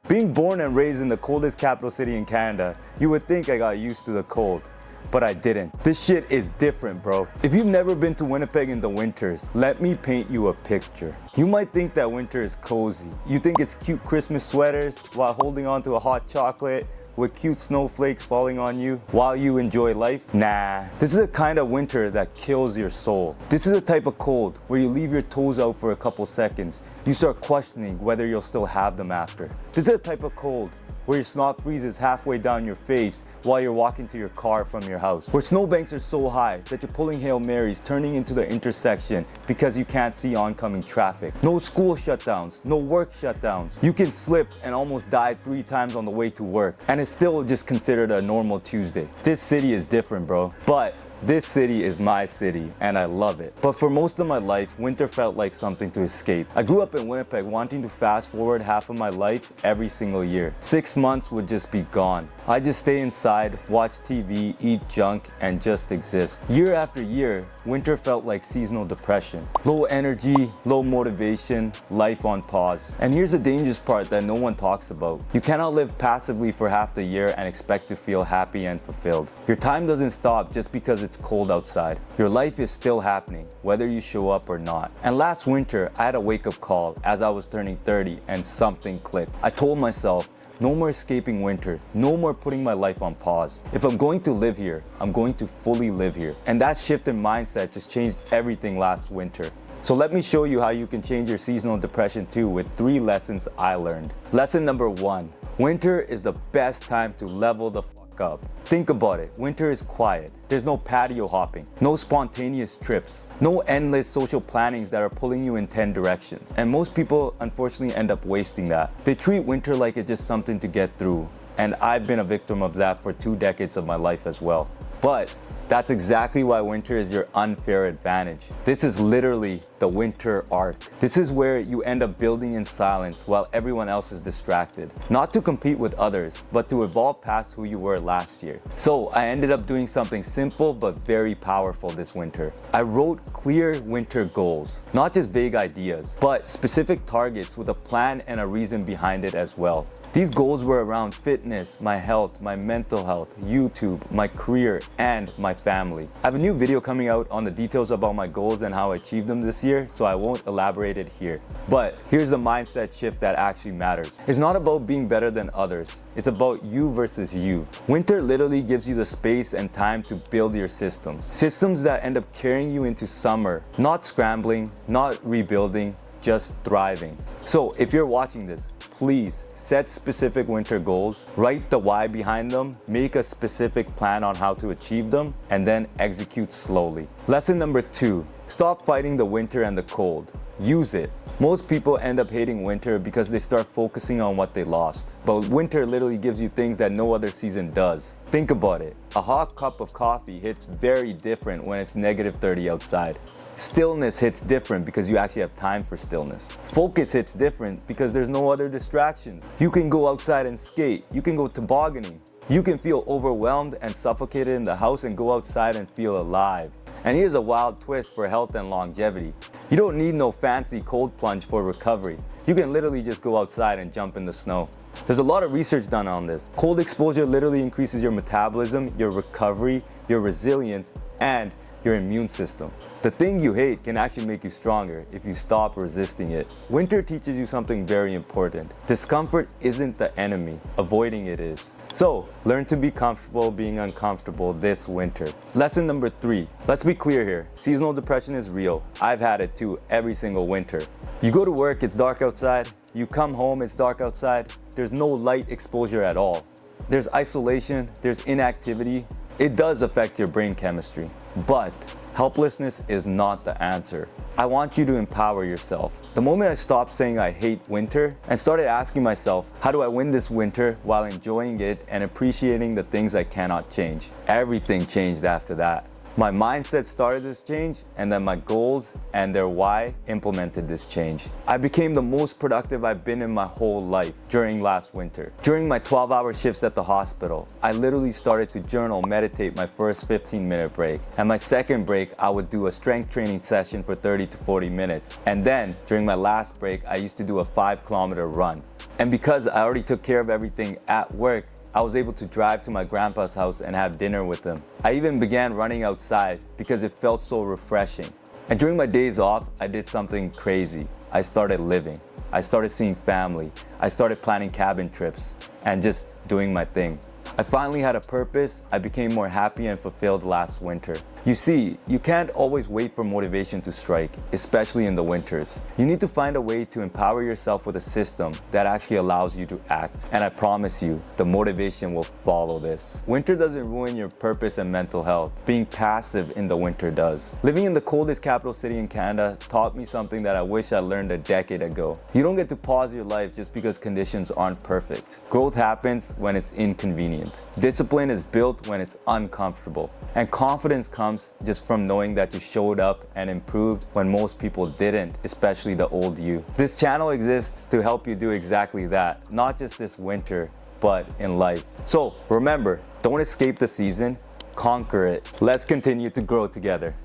Being born and raised in the coldest capital city in Canada, you would think I got used to the cold. But I didn't. This shit is different, bro. If you've never been to Winnipeg in the winters, let me paint you a picture. You might think that winter is cozy. You think it's cute Christmas sweaters while holding on to a hot chocolate with cute snowflakes falling on you while you enjoy life. Nah, this is a kind of winter that kills your soul. This is a type of cold where you leave your toes out for a couple seconds. You start questioning whether you'll still have them after. This is a type of cold where your snot freezes halfway down your face while you're walking to your car from your house. Where snowbanks are so high that you're pulling Hail Marys turning into the intersection because you can't see oncoming traffic. No school shutdowns, no work shutdowns. You can slip and almost die 3 times on the way to work, and it's still just considered a normal Tuesday. This city is different, bro. But this city is my city, and I love it. But for most of my life, winter felt like something to escape. I grew up in Winnipeg wanting to fast forward half of my life every single year. 6 months would just be gone. I just stay inside, watch TV, eat junk, and just exist. Year after year, winter felt like seasonal depression. Low energy, low motivation, life on pause. And here's the dangerous part that no one talks about. You cannot live passively for half the year and expect to feel happy and fulfilled. Your time doesn't stop just because it's cold outside. Your life is still happening, whether you show up or not. And last winter, I had a wake-up call as I was turning 30 and something clicked. I told myself, no more escaping winter, no more putting my life on pause. If I'm going to live here, I'm going to fully live here. And that shift in mindset just changed everything last winter. So let me show you how you can change your seasonal depression too with 3 lessons I learned. Lesson number 1, winter is the best time to level the fuck up. Think about it, winter is quiet. There's no patio hopping, no spontaneous trips, no endless social plannings that are pulling you in 10 directions. And most people unfortunately end up wasting that. They treat winter like it's just something to get through. And I've been a victim of that for 2 decades of my life as well. But that's exactly why winter is your unfair advantage. This is literally the winter arc. This is where you end up building in silence while everyone else is distracted. Not to compete with others, but to evolve past who you were last year. So I ended up doing something simple but very powerful this winter. I wrote clear winter goals, not just vague ideas, but specific targets with a plan and a reason behind it as well. These goals were around fitness, my health, my mental health, YouTube, my career, and my family. I have a new video coming out on the details about my goals and how I achieved them this year, so I won't elaborate it here. But here's the mindset shift that actually matters. It's not about being better than others. It's about you versus you. Winter literally gives you the space and time to build your systems. Systems that end up carrying you into summer, not scrambling, not rebuilding, just thriving. So if you're watching this, please set specific winter goals, write the why behind them, make a specific plan on how to achieve them, and then execute slowly. Lesson number 2, stop fighting the winter and the cold. Use it. Most people end up hating winter because they start focusing on what they lost. But winter literally gives you things that no other season does. Think about it. A hot cup of coffee hits very different when it's negative 30 outside. Stillness hits different because you actually have time for stillness. Focus hits different because there's no other distractions. You can go outside and skate. You can go tobogganing. You can feel overwhelmed and suffocated in the house and go outside and feel alive. And here's a wild twist for health and longevity. You don't need no fancy cold plunge for recovery. You can literally just go outside and jump in the snow. There's a lot of research done on this. Cold exposure literally increases your metabolism, your recovery, your resilience, and your immune system. The thing you hate can actually make you stronger if you stop resisting it. Winter teaches you something very important. Discomfort isn't the enemy, avoiding it is. So, learn to be comfortable being uncomfortable this winter. Lesson number 3. Let's be clear here. Seasonal depression is real. I've had it too every single winter. You go to work, it's dark outside. You come home, it's dark outside. There's no light exposure at all. There's isolation, there's inactivity. It does affect your brain chemistry, but helplessness is not the answer. I want you to empower yourself. The moment I stopped saying I hate winter and started asking myself, how do I win this winter while enjoying it and appreciating the things I cannot change? Everything changed after that. My mindset started this change, and then my goals and their why implemented this change. I became the most productive I've been in my whole life during last winter. During my 12-hour shifts at the hospital, I literally started to journal, meditate my first 15-minute break. And my second break, I would do a strength training session for 30 to 40 minutes. And then, during my last break, I used to do a 5-kilometer run. And because I already took care of everything at work, I was able to drive to my grandpa's house and have dinner with him. I even began running outside because it felt so refreshing. And during my days off, I did something crazy. I started living. I started seeing family. I started planning cabin trips and just doing my thing. I finally had a purpose. I became more happy and fulfilled last winter. You see, you can't always wait for motivation to strike, especially in the winters. You need to find a way to empower yourself with a system that actually allows you to act. And I promise you, the motivation will follow this. Winter doesn't ruin your purpose and mental health. Being passive in the winter does. Living in the coldest capital city in Canada taught me something that I wish I learned a decade ago. You don't get to pause your life just because conditions aren't perfect. Growth happens when it's inconvenient. Discipline is built when it's uncomfortable. And confidence comes just from knowing that you showed up and improved when most people didn't, especially the old you. This channel exists to help you do exactly that, not just this winter, but in life. So remember, don't escape the season, conquer it. Let's continue to grow together.